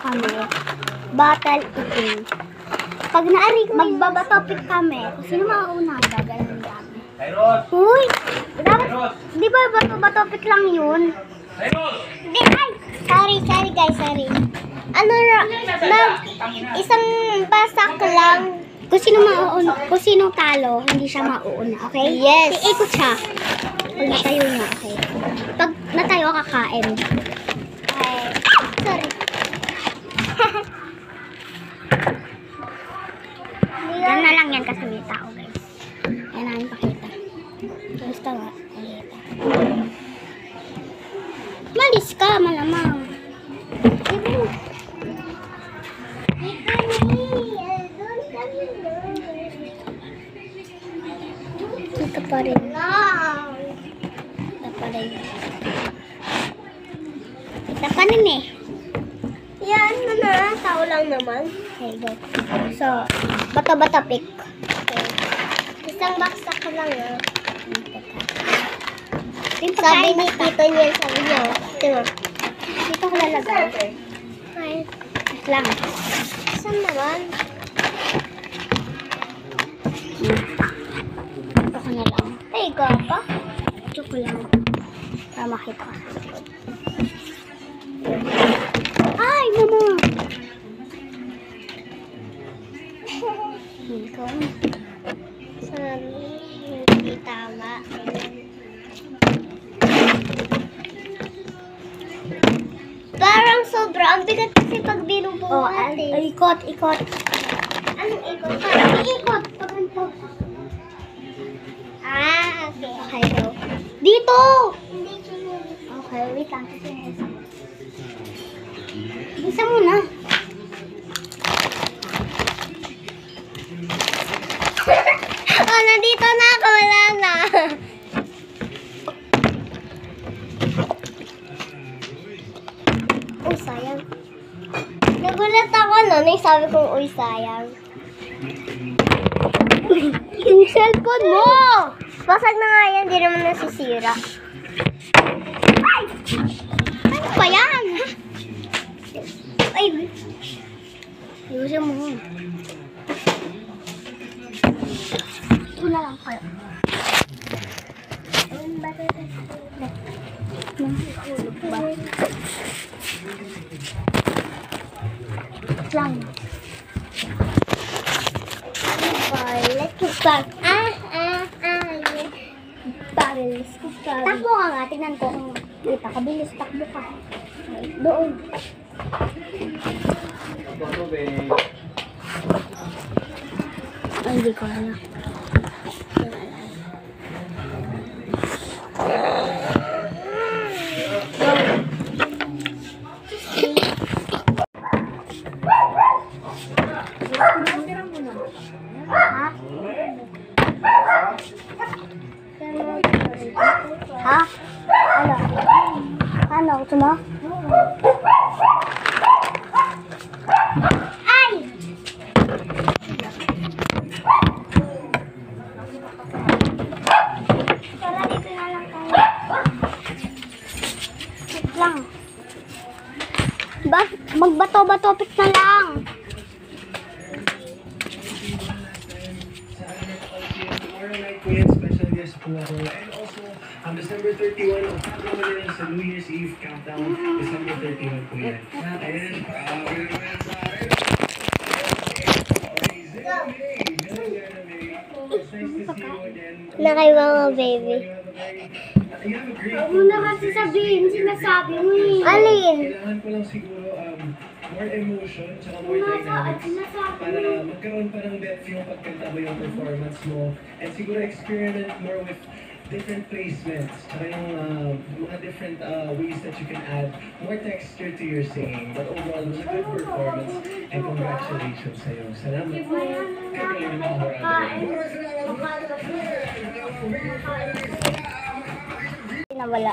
kami, battle eating. Pag naari magbabatopic kami, kung sino makauna, gagalan kami. Uy! Dapat, di ba batopik lang yun? Hindi, ay! Sorry guys, sorry. Ano na, isang basak lang. Kung sino mauuna, kung sino talo, hindi siya mauuna, okay? Yes! Iikot siya. Pag natayo niya, okay? Pag natayo, kakain. Ay, sorry. Yan na lang yan kasi may tao, guys. Yan namin pakita. Gusto nga, pakita. Malis ka, malamang. Kita pa rin. Kita pa rin. Kita pa rin eh. Yan na, tao lang naman. Okay, go. So, bato-bato pick. Okay. Isang baksak lang ah. Sabi ni Tito niya, sabi niya. Ito. Dito ko lalagay. Okay. Lang. Saan naman? Ito ko na lang. Ay, gapa. Ito ko lang. Para makita ka. Ay, mama! Sabi, hindi tama. Parang sobra. Ang bigat kasi pag binubuhat eh. Ikot. Anong ikot? Parang ikot. Ah, okay. Okay, go. Dito! Okay, wait lang. Isa muna. Oh, nandito na ako. Wala na. Uy, sayang. Nagulat ako nung sabi kong uy, sayang. Yung cellphone mo! Basag na nga yan. Di naman nasisira. Ay! Ano ba yan? Ay! Ayusin mo. Ito na lang kayo. Nahulog ba? Lang. Let's go back. Let's go back. Takbo ka nga. Tingnan ko kung kita ka. Bilis, takbo ka. Doon. Ay, hindi ko alam. Ha? Ano? Gusto mo? Ay! Tara, dito na lang tayo. Wait lang. Magbato-batopik na lang. Special guest po ako. And also, December 31, October na rin sa New Year's Eve countdown. December 31 po yan. And, it's nice to see you again. Nakay mga baby. Huwag mo na kasi sabihin, sinasabi mo eh. Alin? Kailangan ko lang siguro more emotion, tsaka more dynamics para magkaroon pa ng depth yung pagkanta mo yung performance mo. And siguro experiment more with different placements, tsaka yung mga different ways that you can add more texture to your singing. But overall, it was a good performance and congratulations sa'yo. Salamat. Kagaling mo Nawala.